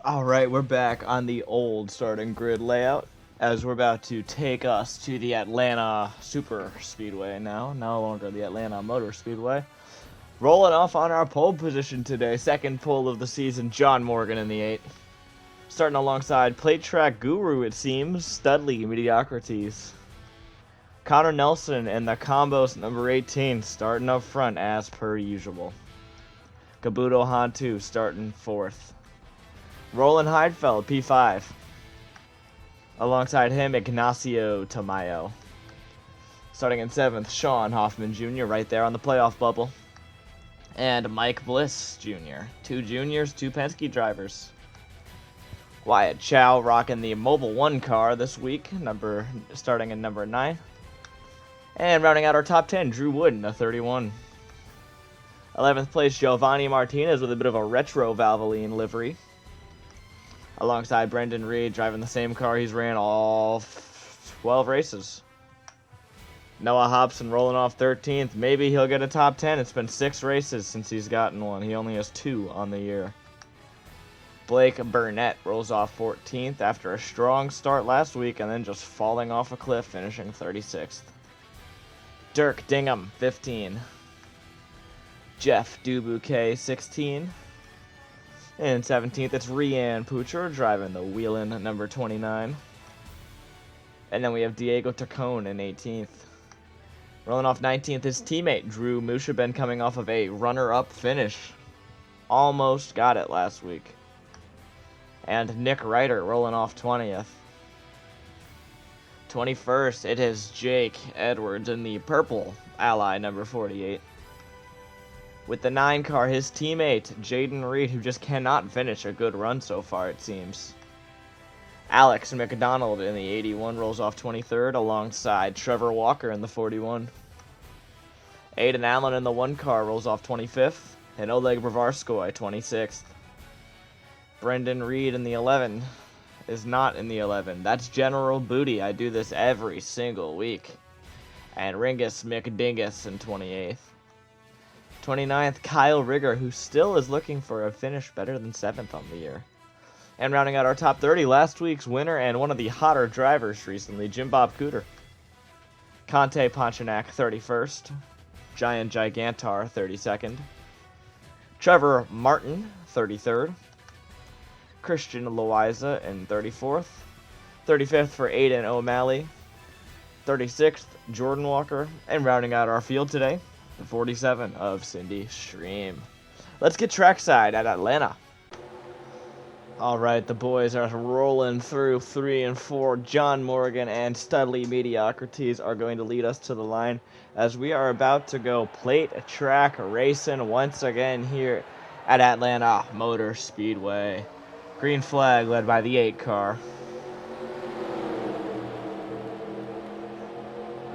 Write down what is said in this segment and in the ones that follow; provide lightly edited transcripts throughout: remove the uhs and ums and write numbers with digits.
Alright, we're back on the old starting grid layout as we're about to take us to the Atlanta Super Speedway now, no longer the Atlanta Motor Speedway. Rolling off on our pole position today, second pole of the season, John Morgan in the 8. Starting alongside Plate Track Guru, it seems, Studley Mediocrities. Connor Nelson and the Combos number 18 starting up front as per usual. Kabuto Hantu starting 4th. Roland Heidfeld, P5. Alongside him, Ignacio Tamayo. Starting in 7th, Sean Hoffman Jr. right there on the playoff bubble. And Mike Bliss Jr. 2 juniors, 2 Penske drivers. Wyatt Chow rocking the Mobile 1 car this week, starting in number 9. And rounding out our top 10, Drew Wood in the 31. 11th place, Giovanni Martinez with a bit of a retro Valvoline livery. Alongside Brendan Reed, driving the same car he's ran all 12 races. Noah Hobson rolling off 13th. Maybe he'll get a top 10. It's been 6 races since he's gotten one. He only has 2 on the year. Blake Burnett rolls off 14th after a strong start last week and then just falling off a cliff, finishing 36th. Dirk Dingham, 15. Jeff Dubuquet, 16. And 17th, it's Rian Pucher driving the Wheelin number 29. And then we have Diego Tacone in 18th. Rolling off 19th, his teammate Drew Mushaben coming off of a runner-up finish. Almost got it last week. And Nick Ryder rolling off 20th. 21st, it is Jake Edwards in the purple Ally number 48. With the 9 car, his teammate, Jaden Reed, who just cannot finish a good run so far, it seems. Alex McDonald in the 81 rolls off 23rd, alongside Trevor Walker in the 41. Aiden Allen in the 1 car rolls off 25th, and Oleg Bravarskoy 26th. Brendan Reed in the 11 is not in the 11. That's General Booty. I do this every single week. And Ringus McDingus in 28th. 29th, Kyle Rigger, who still is looking for a finish better than 7th on the year. And rounding out our top 30, last week's winner and one of the hotter drivers recently, Jim Bob Cooter. Conte Ponchanac, 31st. Giant Gigantar, 32nd. Trevor Martin, 33rd. Christian Loiza in 34th. 35th for Aiden O'Malley. 36th, Jordan Walker. And rounding out our field today, 47 of Cindy Stream. Let's get trackside at Atlanta. Alright, the boys are rolling through 3 and 4. John Morgan and Studley Mediocrities are going to lead us to the line as we are about to go plate track racing once again here at Atlanta Motor Speedway. Green flag led by the 8 car.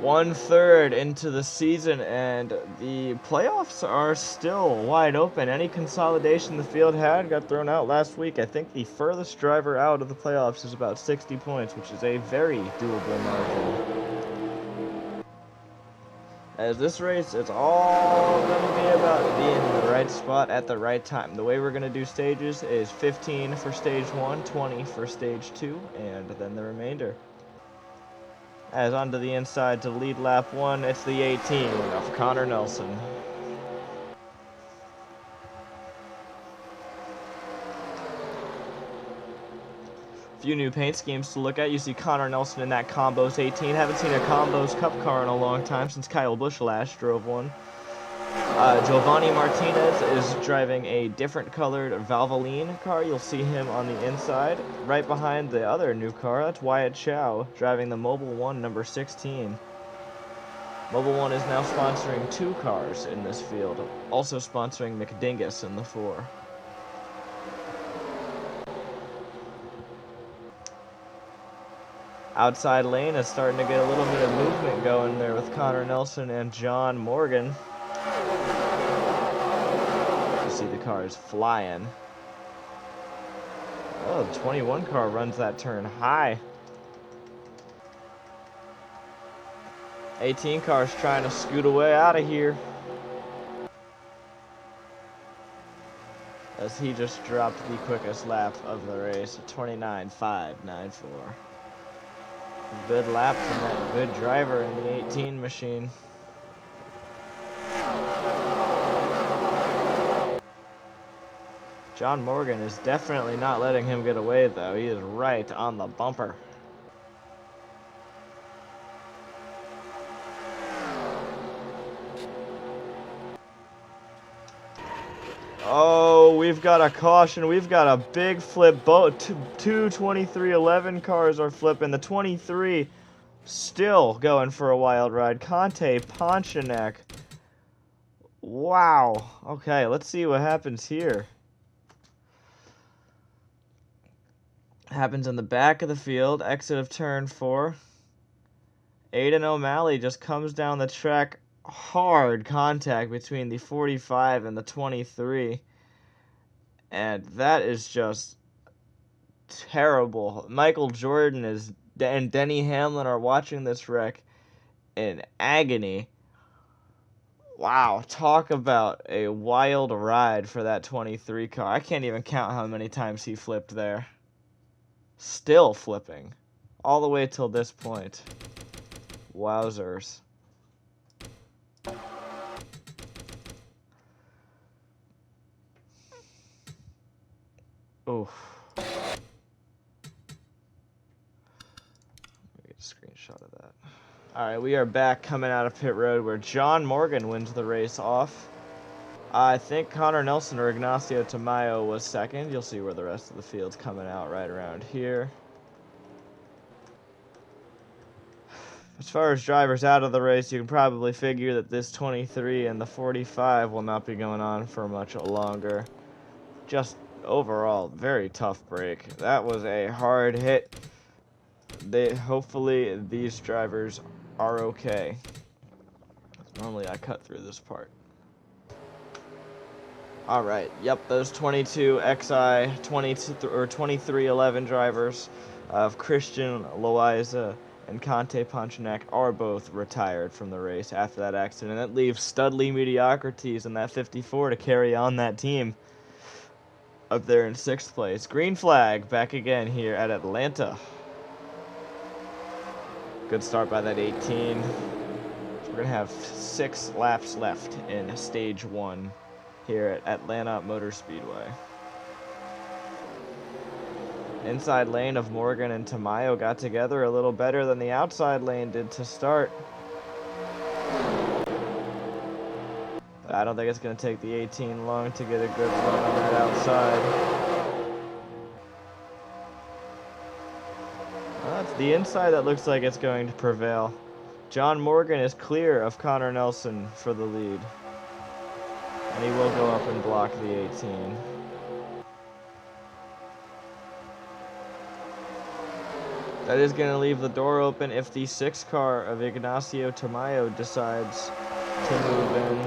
1/3 into the season, and the playoffs are still wide open. Any consolidation the field had got thrown out last week. I think the furthest driver out of the playoffs is about 60 points, which is a very doable margin. As this race, it's all going to be about being in the right spot at the right time. The way we're going to do stages is 15 for stage 1, 20 for stage 2, and then the remainder. As onto the inside to lead lap 1, it's the 18 of Connor Nelson. Few new paint schemes to look at. You see Connor Nelson in that Combos 18. Haven't seen a Combos Cup car in a long time since Kyle Busch last drove one. Giovanni Martinez is driving a different colored Valvoline car. You'll see him on the inside. Right behind the other new car, that's Wyatt Chow driving the Mobile 1 number 16. Mobile 1 is now sponsoring 2 cars in this field, also sponsoring McDingus in the 4. Outside lane is starting to get a little bit of movement going there with Connor Nelson and John Morgan. See the cars flying. Oh, the 21 car runs that turn high. 18 car's trying to scoot away out of here. as he just dropped the quickest lap of the race, 29.594. Good lap from that good driver in the 18 machine. John Morgan is definitely not letting him get away, though. He is right on the bumper. Oh, we've got a caution. We've got a big flip. Both two 2311 cars are flipping. The 23 still going for a wild ride. Conte Ponchanek. Wow. Okay, let's see what happens here. Happens in the back of the field, exit of turn 4. Aiden O'Malley just comes down the track. Hard contact between the 45 and the 23. And that is just terrible. Michael Jordan and Denny Hamlin are watching this wreck in agony. Wow, talk about a wild ride for that 23 car. I can't even count how many times he flipped there. Still flipping. All the way till this point. Wowzers. Oof. Let me get a screenshot of that. Alright, we are back coming out of pit road where John Morgan wins the race off. I think Connor Nelson or Ignacio Tamayo was second. You'll see where the rest of the field's coming out right around here. As far as drivers out of the race, you can probably figure that this 23 and the 45 will not be going on for much longer. Just overall, very tough break. That was a hard hit. Hopefully these drivers are okay. Normally I cut through this part. All right. Yep, those 22 XI 2311 drivers of Christian Loaiza and Conte Ponchanek are both retired from the race after that accident. That leaves Studley Mediocrities in that 54 to carry on that team up there in 6th place. Green flag back again here at Atlanta. Good start by that 18. So we're going to have 6 laps left in stage 1 here at Atlanta Motor Speedway. Inside lane of Morgan and Tamayo got together a little better than the outside lane did to start. But I don't think it's going to take the 18 long to get a good run on that outside. Well, that's the inside that looks like it's going to prevail. John Morgan is clear of Connor Nelson for the lead. And he will go up and block the 18. That is going to leave the door open if the 6 car of Ignacio Tamayo decides to move in.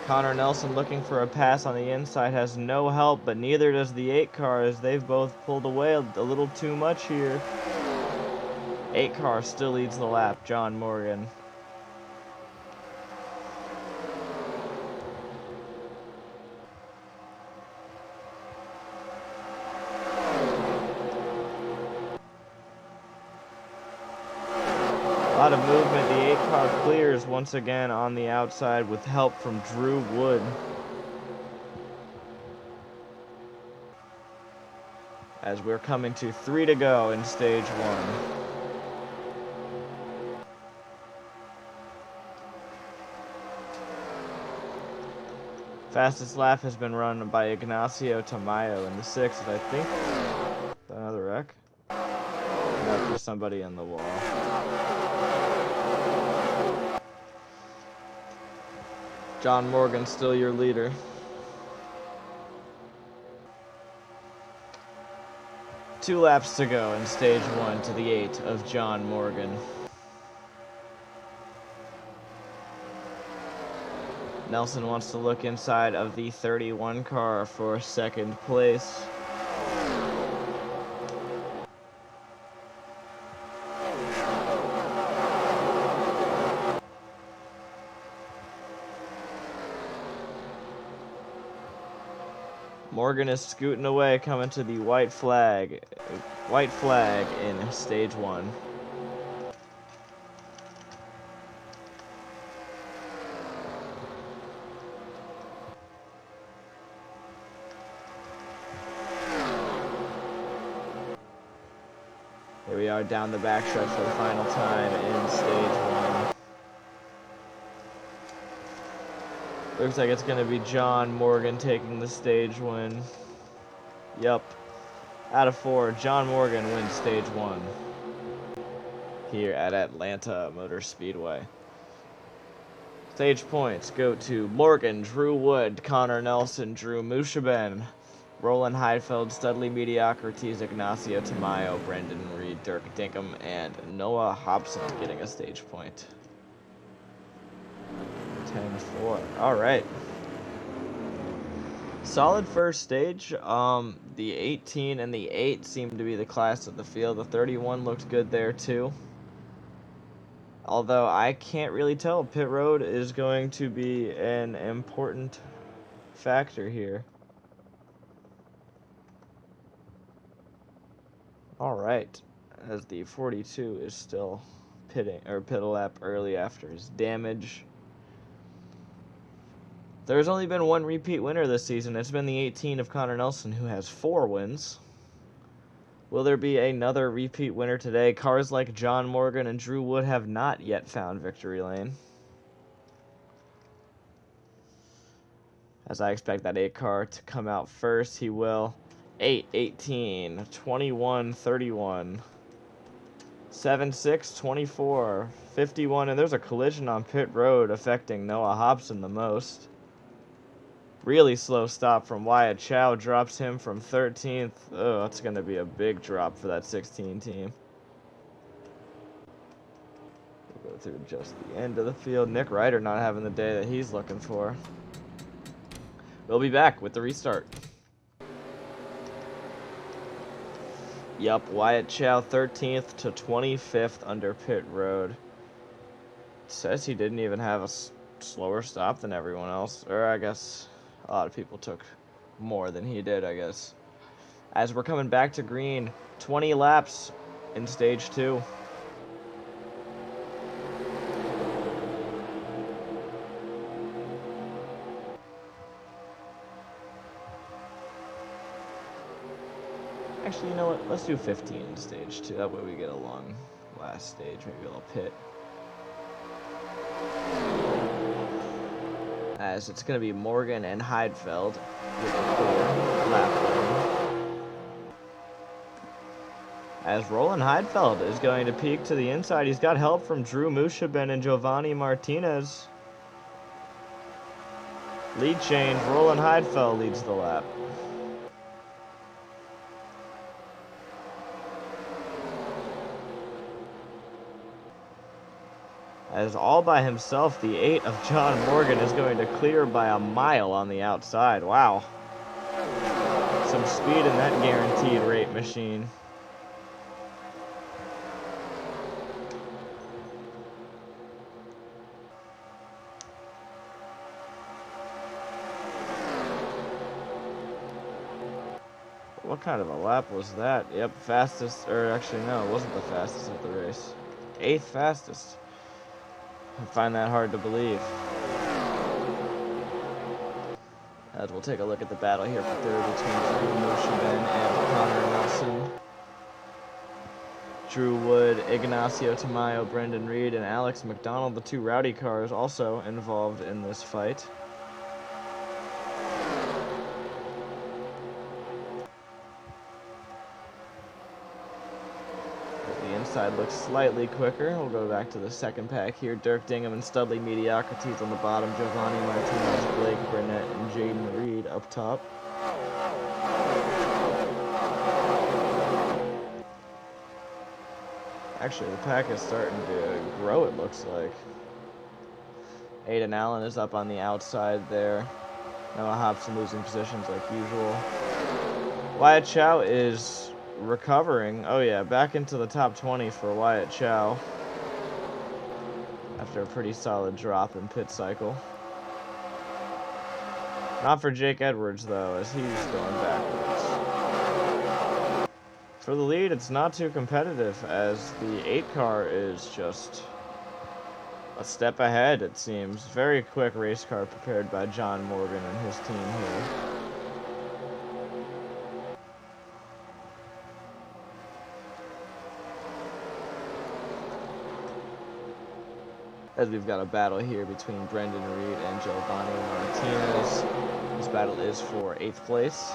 Connor Nelson looking for a pass on the inside has no help, but neither does the 8 car as they've both pulled away a little too much here. 8 car still leads the lap, John Morgan. A lot of movement. The 8 car clears once again on the outside with help from Drew Wood. As we're coming to 3 to go in stage 1. Fastest lap has been run by Ignacio Tamayo in the 6th, I think. Another wreck. No, there's somebody in the wall. John Morgan still your leader. Two laps to go in stage 1 to the 8 of John Morgan. Nelson wants to look inside of the 31 car for 2nd place. Morgan is scooting away, coming to the white flag in stage 1. Here we are down the backstretch for the final time in stage 1. Looks like it's going to be John Morgan taking the stage win. Yup. Out of 4, John Morgan wins stage 1 here at Atlanta Motor Speedway. Stage points go to Morgan, Drew Wood, Connor Nelson, Drew Mushaben, Roland Heidfeld, Studley Mediocrities, Ignacio Tamayo, Brendan Reed, Dirk Dinkum, and Noah Hobson getting a stage point. 10-4. All right. Solid first stage. The 18 and the 8 seemed to be the class of the field. The 31 looked good there too. Although I can't really tell. Pit road is going to be an important factor here. All right. As the 42 is still pit a lap early after his damage. There's only been one repeat winner this season. It's been the 18 of Connor Nelson, who has 4 wins. Will there be another repeat winner today? Cars like John Morgan and Drew Wood have not yet found victory lane. As I expect that 8 car to come out first, he will. 8, 18, 21, 31, 7, 6, 24, 51, and there's a collision on pit road affecting Noah Hobson the most. Really slow stop from Wyatt Chow, drops him from 13th. Oh, that's going to be a big drop for that 16 team. We'll go through just the end of the field. Nick Ryder not having the day that he's looking for. We'll be back with the restart. Yup, Wyatt Chow 13th to 25th under pit road. It says he didn't even have a slower stop than everyone else. Or I guess a lot of people took more than he did, I guess. As we're coming back to green, 20 laps in stage 2. Actually, you know what? Let's do 15 in stage 2. That way we get a long last stage, maybe a little pit. As it's going to be Morgan and Heidfeld with a 4-lap win. As Roland Heidfeld is going to peek to the inside. He's got help from Drew Mushaben and Giovanni Martinez. Lead change. Roland Heidfeld leads the lap. As all by himself, the 8 of John Morgan is going to clear by a mile on the outside. Wow. Some speed in that guaranteed rate machine. What kind of a lap was that? Yep, fastest, or actually no, it wasn't the fastest of the race. 8th fastest. I find that hard to believe. As we'll take a look at the battle here for third between Drew Mushaben and Connor Nelson. Drew Wood, Ignacio Tamayo, Brendan Reed, and Alex McDonald, the 2 rowdy cars, also involved in this fight. Side looks slightly quicker. We'll go back to the second pack here. Dirk Dingham and Studley Mediocrities on the bottom. Giovanni Martinez, Blake Burnett, and Jaden Reed up top. Actually, the pack is starting to grow, it looks like. Aiden Allen is up on the outside there. Noah Hobson losing positions like usual. Wyatt Chow is recovering. Oh yeah, back into the top 20 for Wyatt Chow after a pretty solid drop in pit cycle. Not for Jake Edwards, though, as he's going backwards. For the lead, it's not too competitive, as the 8 car is just a step ahead, it seems. Very quick race car prepared by John Morgan and his team here. As we've got a battle here between Brendan Reed and Giovanni Martinez. This battle is for 8th place.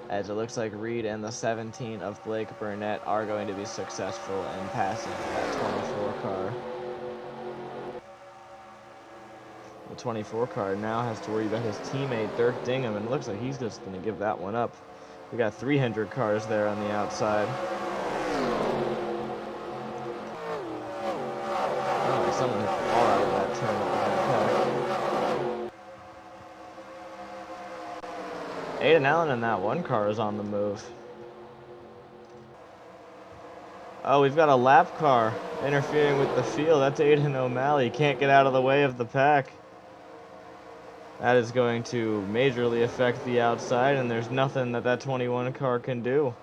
As it looks like Reed and the 17 of Blake Burnett are going to be successful in passing that 24 car. The 24 car now has to worry about his teammate Dirk Dingham, and it looks like he's just going to give that one up. We got 300 cars there on the outside. Oh, someone hit the ball out of that turn at the pack. Aiden Allen in that 1 car is on the move. Oh, we've got a lap car interfering with the field. That's Aiden O'Malley. Can't get out of the way of the pack. That is going to majorly affect the outside, and there's nothing that 21 car can do.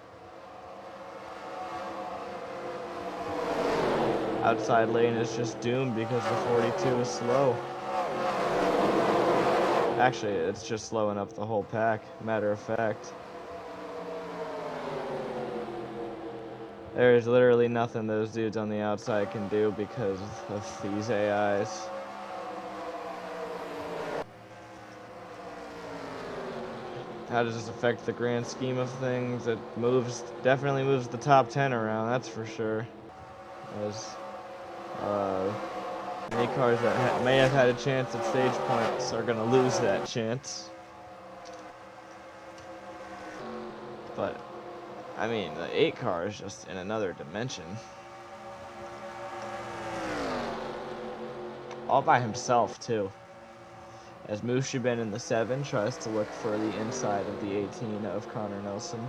Outside lane is just doomed because the 42 is slow. Actually, it's just slowing up the whole pack, matter of fact. There's literally nothing those dudes on the outside can do because of these AIs. How does this affect the grand scheme of things? It definitely moves the top 10 around, that's for sure. As many cars that may have had a chance at stage points are going to lose that chance. But, I mean, the 8 car is just in another dimension. All by himself, too. As Mushabin in the 7 tries to look for the inside of the 18 of Connor Nelson.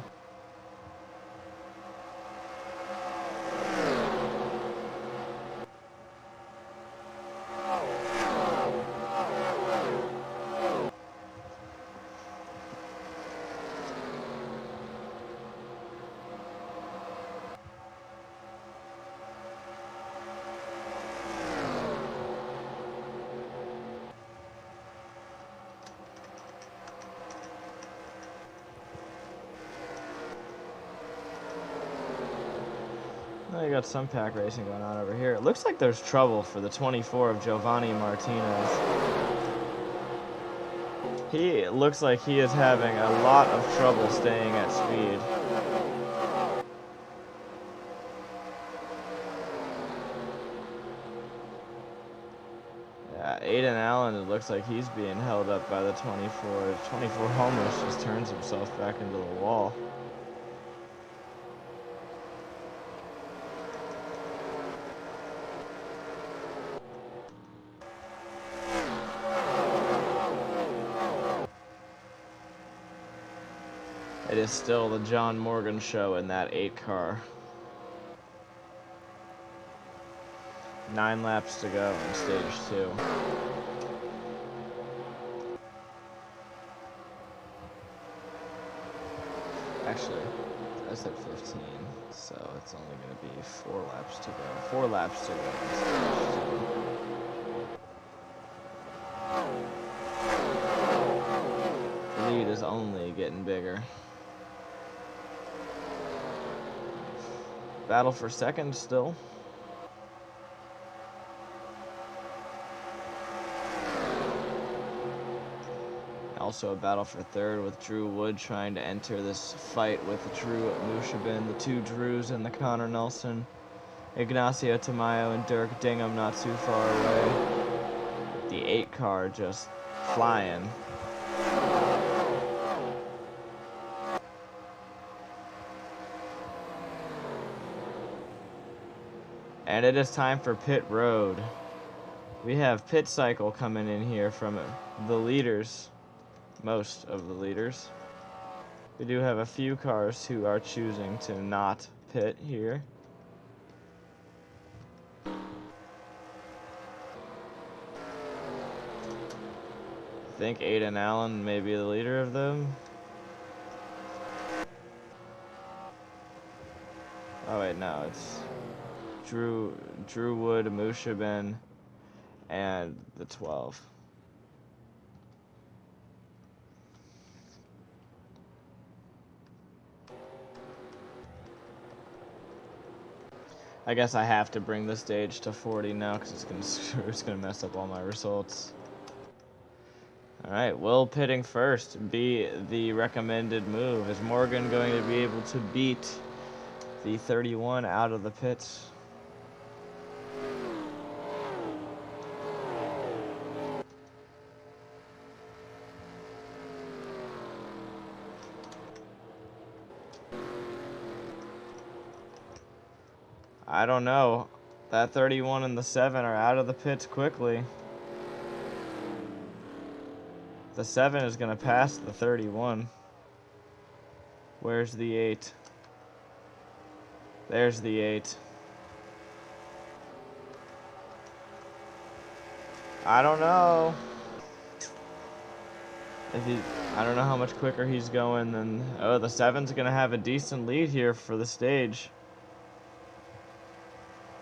Oh, you got some pack racing going on over here. It looks like there's trouble for the 24 of Giovanni Martinez. He looks like he is having a lot of trouble staying at speed. Yeah, Aiden Allen, it looks like he's being held up by the 24. 24 almost just turns himself back into the wall. It is still the John Morgan show in that 8 car. 9 laps to go in stage 2. Actually, I said 15, so it's only going to be 4 laps to go. 4 laps to go in stage 2. The lead is only getting bigger. Battle for second still. Also a battle for third with Drew Wood trying to enter this fight with Drew Mushabin, the 2 Drews and the Connor Nelson. Ignacio Tamayo and Dirk Dingham not too far away. The 8 car just flying. And it is time for pit road. We have pit cycle coming in here from the leaders, most of the leaders. We do have a few cars who are choosing to not pit here. think Aiden Allen may be the leader of them. Oh wait, no, it's Drew Wood, Mushaben, and the 12. I guess I have to bring the stage to 40 now because it's gonna mess up all my results. All right, Will pitting first be the recommended move. Is Morgan going to be able to beat the 31 out of the pits? I don't know. That 31 and the 7 are out of the pits quickly. The 7 is going to pass the 31. Where's the 8? There's the 8. I don't know. I don't know how much quicker he's going than... Oh, the 7's going to have a decent lead here for the stage.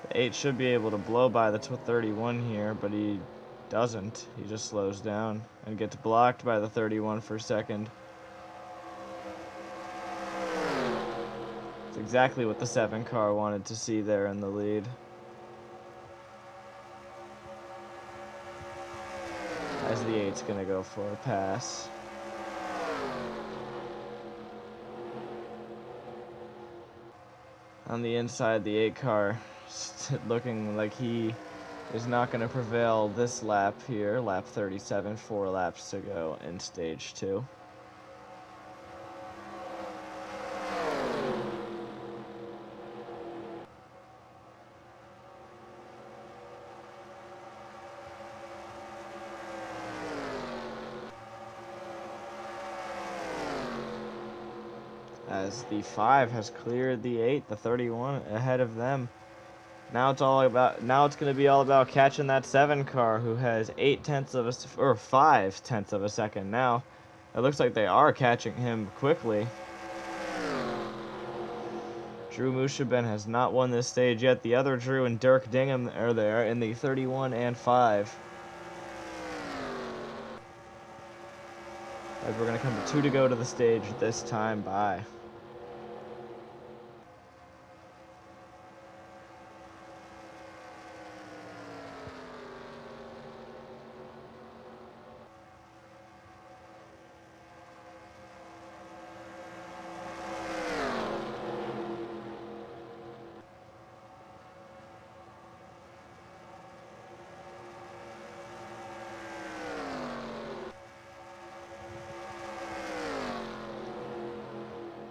The 8 should be able to blow by the 31 here, but he doesn't. He just slows down and gets blocked by the 31 for second. It's exactly what the 7 car wanted to see there in the lead. As the 8's going to go for a pass. On the inside, the 8 car looking like he is not going to prevail this lap here. Lap 37, 4 laps to go in stage 2. As the 5 has cleared the 8, the 31 ahead of them. Now it's going to be all about catching that 7 car who has 5/10 of a second now. It looks like they are catching him quickly. Drew Mushaben has not won this stage yet. The other Drew and Dirk Dingham are there in the 31 and 5. As we're going to come to 2 to go to the stage this time by.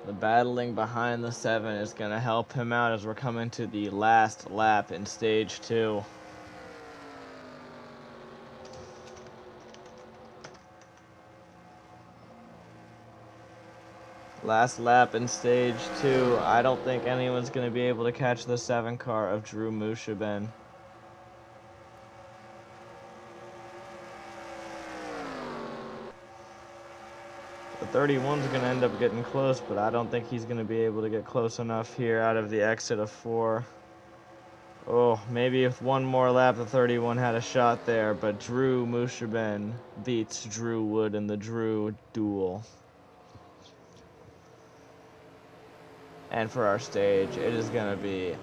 The battling behind the 7 is going to help him out as we're coming to the last lap in stage 2. Last lap in stage 2. I don't think anyone's going to be able to catch the 7 car of Drew Mushaben. The 31's going to end up getting close, but I don't think he's going to be able to get close enough here out of the exit of 4. Oh, maybe if one more lap, the 31 had a shot there, but Drew Mushaben beats Drew Wood in the Drew duel. And for our stage, it is going to be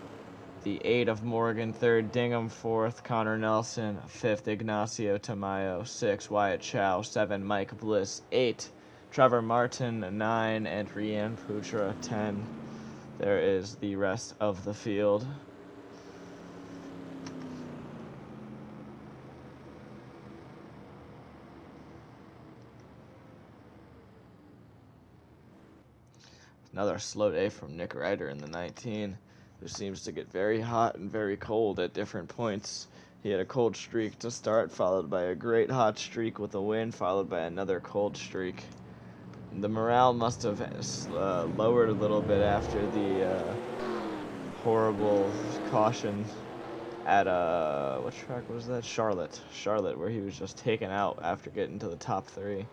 the 8 of Morgan, 3rd Dingham, 4th Connor Nelson, 5th Ignacio Tamayo, 6 Wyatt Chow, 7 Mike Bliss, 8 Trevor Martin, 9 and Rian Putra, 10. There is the rest of the field. Another slow day from Nick Ryder in the 19, who seems to get very hot and very cold at different points. He had a cold streak to start, followed by a great hot streak with a win, followed by another cold streak. The morale must have lowered a little bit after the horrible caution at what track was that? Charlotte, where he was just taken out after getting to the top 3.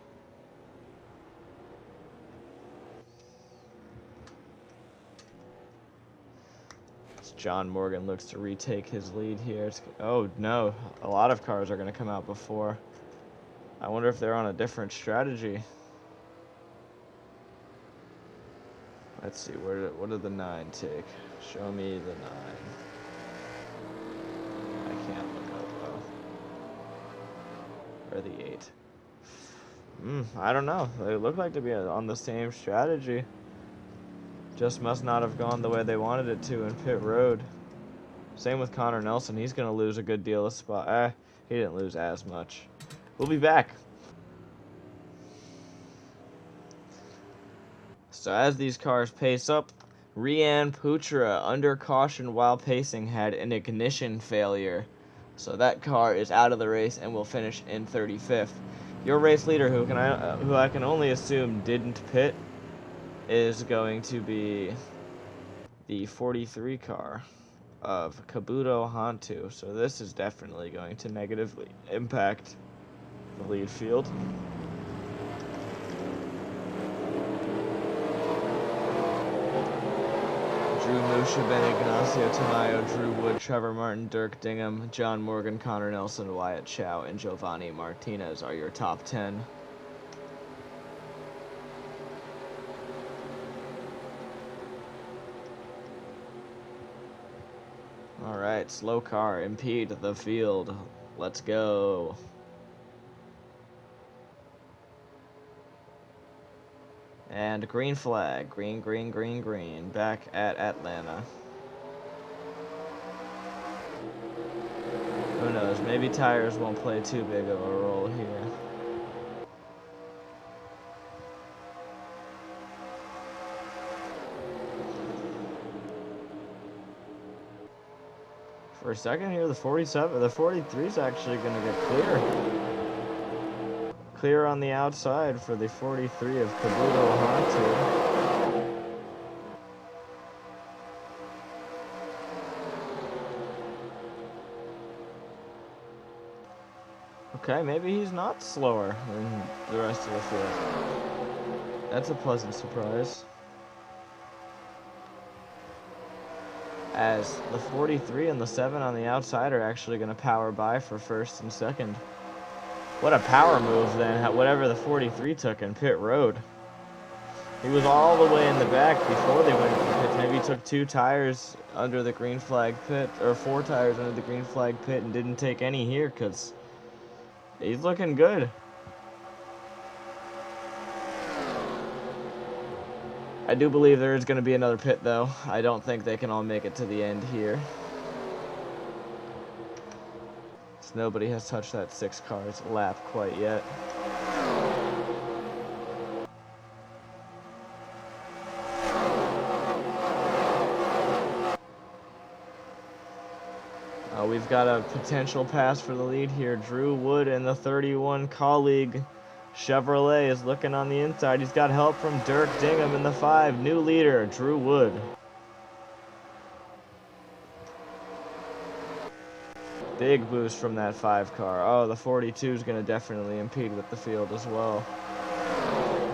As John Morgan looks to retake his lead here. Oh no, a lot of cars are going to come out before. I wonder if they're on a different strategy. Let's see, what did the 9 take? Show me the 9. I can't look up though. Or the 8. I don't know. They look like to be on the same strategy. Just must not have gone the way they wanted it to in pit road. Same with Connor Nelson. He's going to lose a good deal of spot. He didn't lose as much. We'll be back. So as these cars pace up, Racin Putra, under caution while pacing, had an ignition failure. So that car is out of the race and will finish in 35th. Your race leader, who I can only assume didn't pit, is going to be the 43 car of Kabuto Hantu. So this is definitely going to negatively impact the lead field. Drew Musha, Ben Ignacio Tamayo, Drew Wood, Trevor Martin, Dirk Dingham, John Morgan, Connor Nelson, Wyatt Chow, and Giovanni Martinez are your top 10. Alright, slow car, impede the field. Let's go. And green flag. Green, green, green, green. Back at Atlanta. Who knows? Maybe tires won't play too big of a role here. For a second here, the 43 is actually going to get clear. Clear on the outside for the 43 of Kabuto Hantu. Okay, maybe he's not slower than the rest of the field. That's a pleasant surprise. As the 43 and the 7 on the outside are actually going to power by for first and second. What a power move then, whatever the 43 took in pit road. He was all the way in the back before they went to pits. Maybe he took 2 tires under the green flag pit, or 4 tires under the green flag pit and didn't take any here, because he's looking good. I do believe there is going to be another pit, though. I don't think they can all make it to the end here. So nobody has touched that 6 cars lap quite yet. We've got a potential pass for the lead here. Drew Wood and the 31 colleague Chevrolet is looking on the inside. He's got help from Dirk Dingham in the 5. New leader, Drew Wood. Big boost from that 5 car. Oh, the 42 is going to definitely impede with the field as well.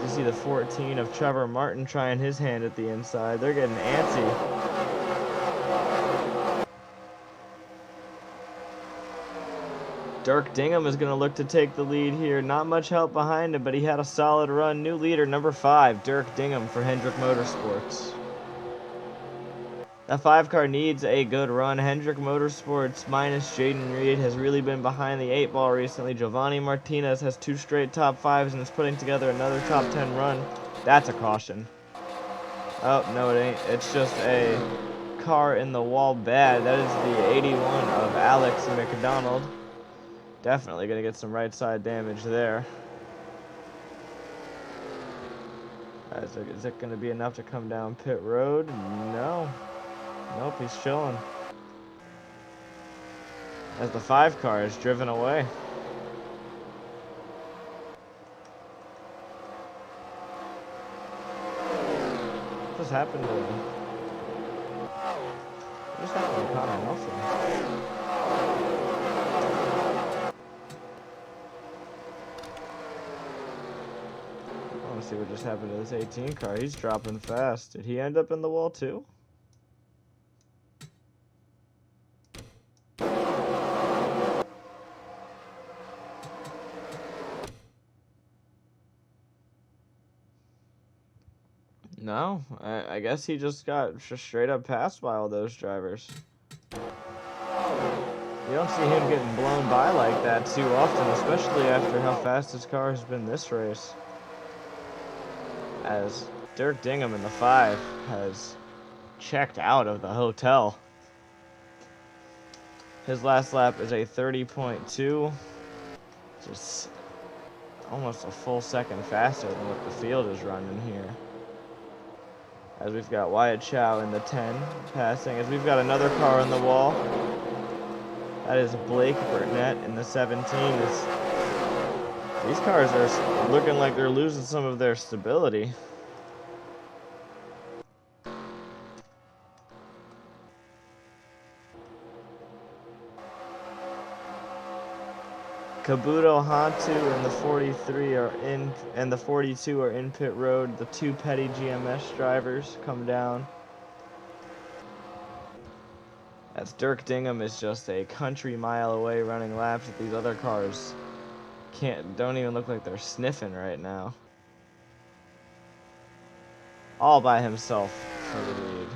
You see the 14 of Trevor Martin trying his hand at the inside. They're getting antsy. Dirk Dingham is going to look to take the lead here. Not much help behind him, but he had a solid run. New leader, number 5, Dirk Dingham for Hendrick Motorsports. That 5 car needs a good run. Hendrick Motorsports minus Jaden Reed has really been behind the 8 ball recently. Giovanni Martinez has 2 straight top 5s and is putting together another top 10 run. That's a caution. Oh, no it ain't. It's just a car in the wall bad. That is the 81 of Alex McDonald. Definitely going to get some right side damage there. Is it going to be enough to come down pit road? No. Nope, he's chilling. As the 5 car is driven away. What just happened to him? What just happened to Connor Nelson? I want to see what just happened to this 18 car. He's dropping fast. Did he end up in the wall too? No, I guess he just got straight up passed by all those drivers. You don't see him getting blown by like that too often, especially after how fast his car has been this race. As Dirk Dingham in the 5 has checked out of the hotel. His last lap is a 30.2, just almost a full second faster than what the field is running here. As we've got Wyatt Chow in the 10 passing, as we've got another car on the wall. That is Blake Burnett in the 17. These cars are looking like they're losing some of their stability. Kabuto Hantu and the 43 are in, and the 42 are in pit road. The 2 Petty GMS drivers come down. As Dirk Dingham is just a country mile away running laps. That these other cars don't even look like they're sniffing right now. All by himself for the lead.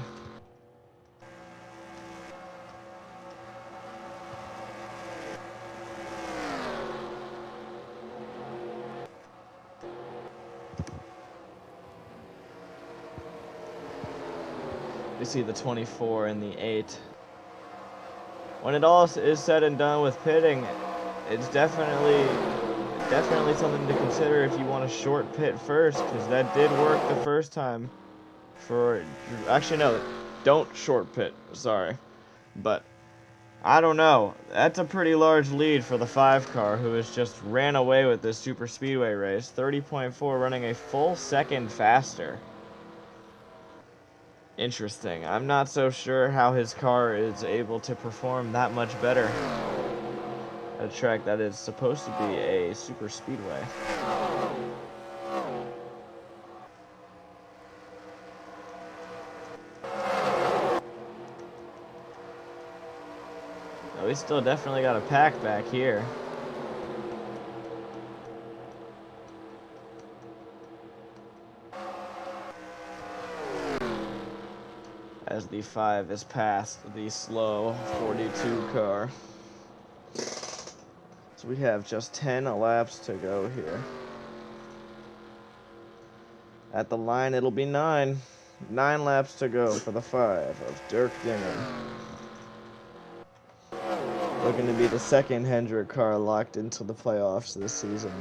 We see the 24 and the 8. When it all is said and done with pitting, it's definitely something to consider if you want to short pit first, because that did work the first time. Actually, no, don't short pit. Sorry, but I don't know. That's a pretty large lead for the 5 car, who has just ran away with this super speedway race. 30.4, running a full second faster. Interesting. I'm not so sure how his car is able to perform that much better at a track that is supposed to be a super speedway. Oh, he's still definitely got a pack back here. As the 5 is past the slow 42 car. So we have just 10 laps to go here. At the line, it'll be 9. 9 laps to go for the 5 of Dirk Dingham. Looking to be the second Hendrick car locked into the playoffs this season.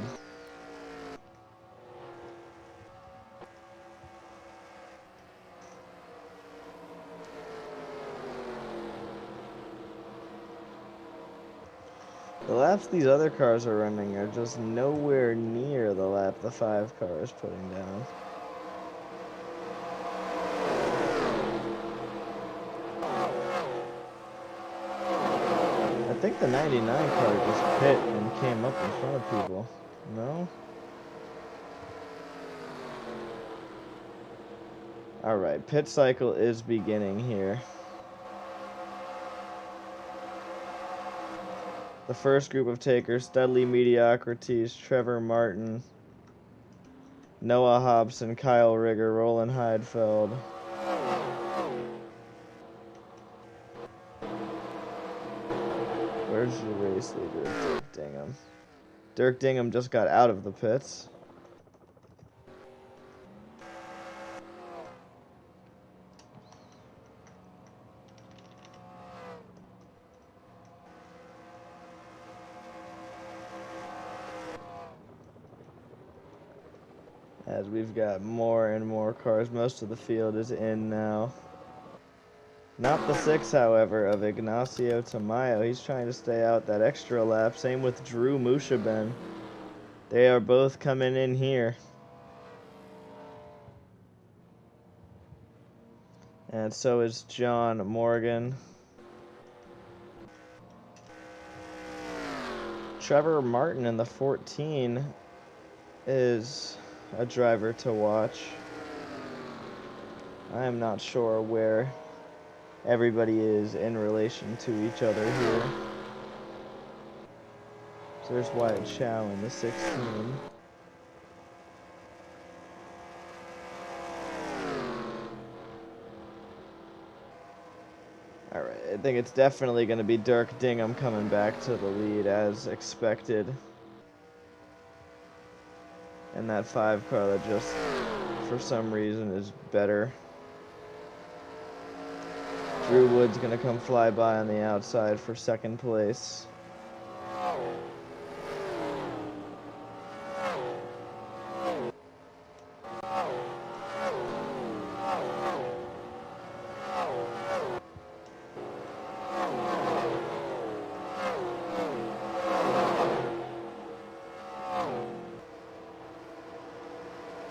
The laps these other cars are running are just nowhere near the lap the 5 car is putting down. I think the 99 car just pit and came up in front of people. No? Alright, pit cycle is beginning here. The first group of takers, Studley Mediocrities, Trevor Martin, Noah Hobson, Kyle Rigger, Roland Heidfeld. Where's your race leader, Dirk Dingham? Dirk Dingham just got out of the pits. As we've got more and more cars. Most of the field is in now. Not the 6, however, of Ignacio Tamayo. He's trying to stay out that extra lap. Same with Drew Mushaben. They are both coming in here. And so is John Morgan. Trevor Martin in the 14 is a driver to watch. I am not sure where everybody is in relation to each other here. So there's Wyatt Chow in the 16. Alright, I think it's definitely going to be Dirk Dingham coming back to the lead as expected. And that 5 car that just, for some reason, is better. Drew Wood's going to come fly by on the outside for second place.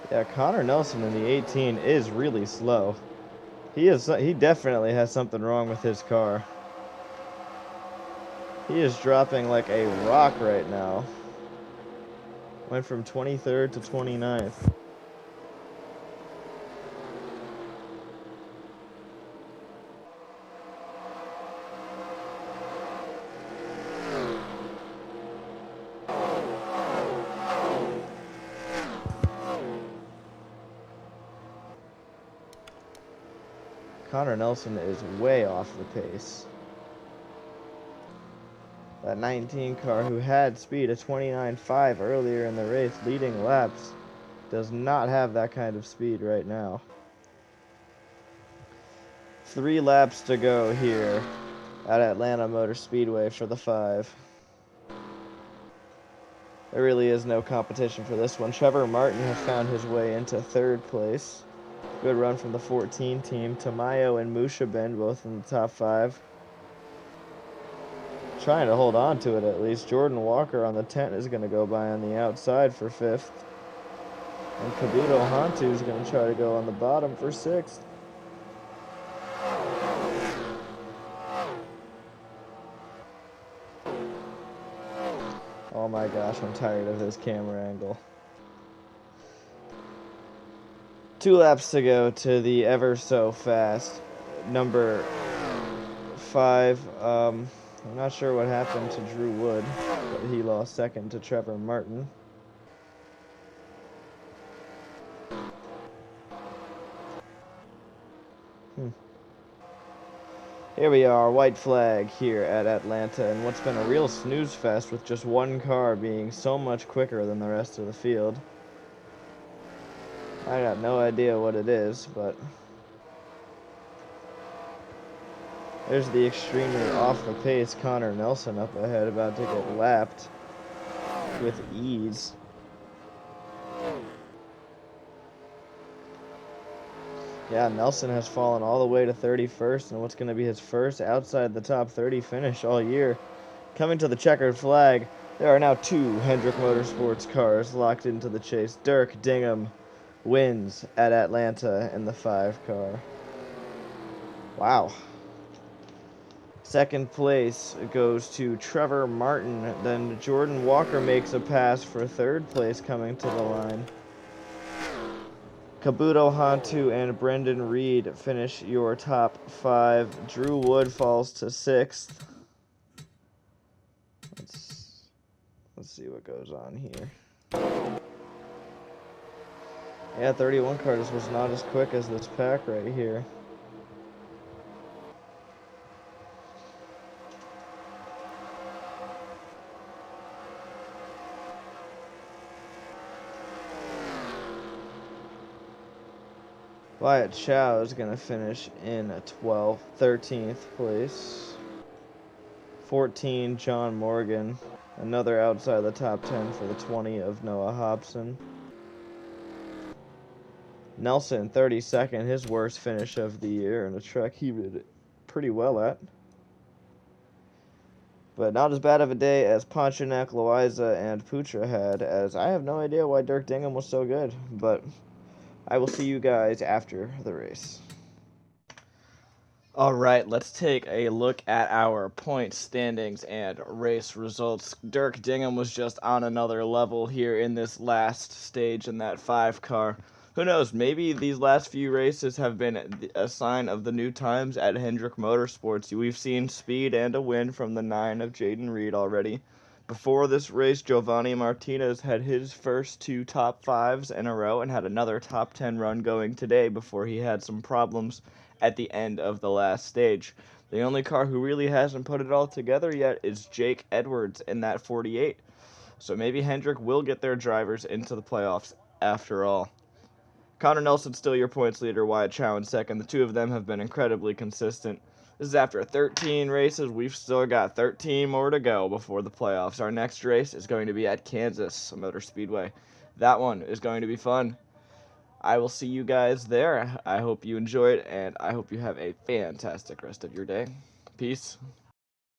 Yeah, Connor Nelson in the 18 is really slow. He definitely has something wrong with his car. He is dropping like a rock right now. Went from 23rd to 29th. Connor Nelson is way off the pace. That 19 car, who had speed of 29.5 earlier in the race, leading laps, does not have that kind of speed right now. 3 laps to go here at Atlanta Motor Speedway for the 5. There really is no competition for this one. Trevor Martin has found his way into 3rd place. Good run from the 14 team. Tamayo and Musha Ben both in the top 5. Trying to hold on to it at least. Jordan Walker on the 10 is going to go by on the outside for 5th. And Kabuto Hantu is going to try to go on the bottom for 6th. Oh my gosh, I'm tired of this camera angle. 2 laps to go to the ever so fast number 5. I'm not sure what happened to Drew Wood, but he lost 2nd to Trevor Martin. Here we are, white flag here at Atlanta, and what's been a real snooze fest with just one car being so much quicker than the rest of the field. I got no idea what it is, but there's the extremely off the pace Connor Nelson up ahead, about to get lapped with ease. Yeah, Nelson has fallen all the way to 31st, and what's going to be his first outside the top 30 finish all year. Coming to the checkered flag, there are now 2 Hendrick Motorsports cars locked into the chase. Dirk Dingham wins at Atlanta in the 5 car. Wow. 2nd place goes to Trevor Martin. Then Jordan Walker makes a pass for 3rd place coming to the line. Kabuto Hantu and Brendan Reed finish your top 5. Drew Wood falls to 6th. Let's see what goes on here. Yeah, 31 car just was not as quick as this pack right here. Wyatt Chow is going to finish in 13th place. 14, John Morgan. Another outside the top 10 for the 20 of Noah Hobson. Nelson, 32nd, his worst finish of the year in a track he did pretty well at. But not as bad of a day as Pontiac, Loaiza, and Putra had, as I have no idea why Dirk Dingham was so good, but I will see you guys after the race. All right, let's take a look at our point standings and race results. Dirk Dingham was just on another level here in this last stage in that 5 car. Who knows, maybe these last few races have been a sign of the new times at Hendrick Motorsports. We've seen speed and a win from the 9 of Jaden Reed already. Before this race, Giovanni Martinez had his first 2 top 5s in a row and had another top 10 run going today before he had some problems at the end of the last stage. The only car who really hasn't put it all together yet is Jake Edwards in that 48. So maybe Hendrick will get their drivers into the playoffs after all. Connor Nelson's still your points leader, Wyatt Chow in second. The two of them have been incredibly consistent. This is after 13 races. We've still got 13 more to go before the playoffs. Our next race is going to be at Kansas Motor Speedway. That one is going to be fun. I will see you guys there. I hope you enjoyed, and I hope you have a fantastic rest of your day. Peace.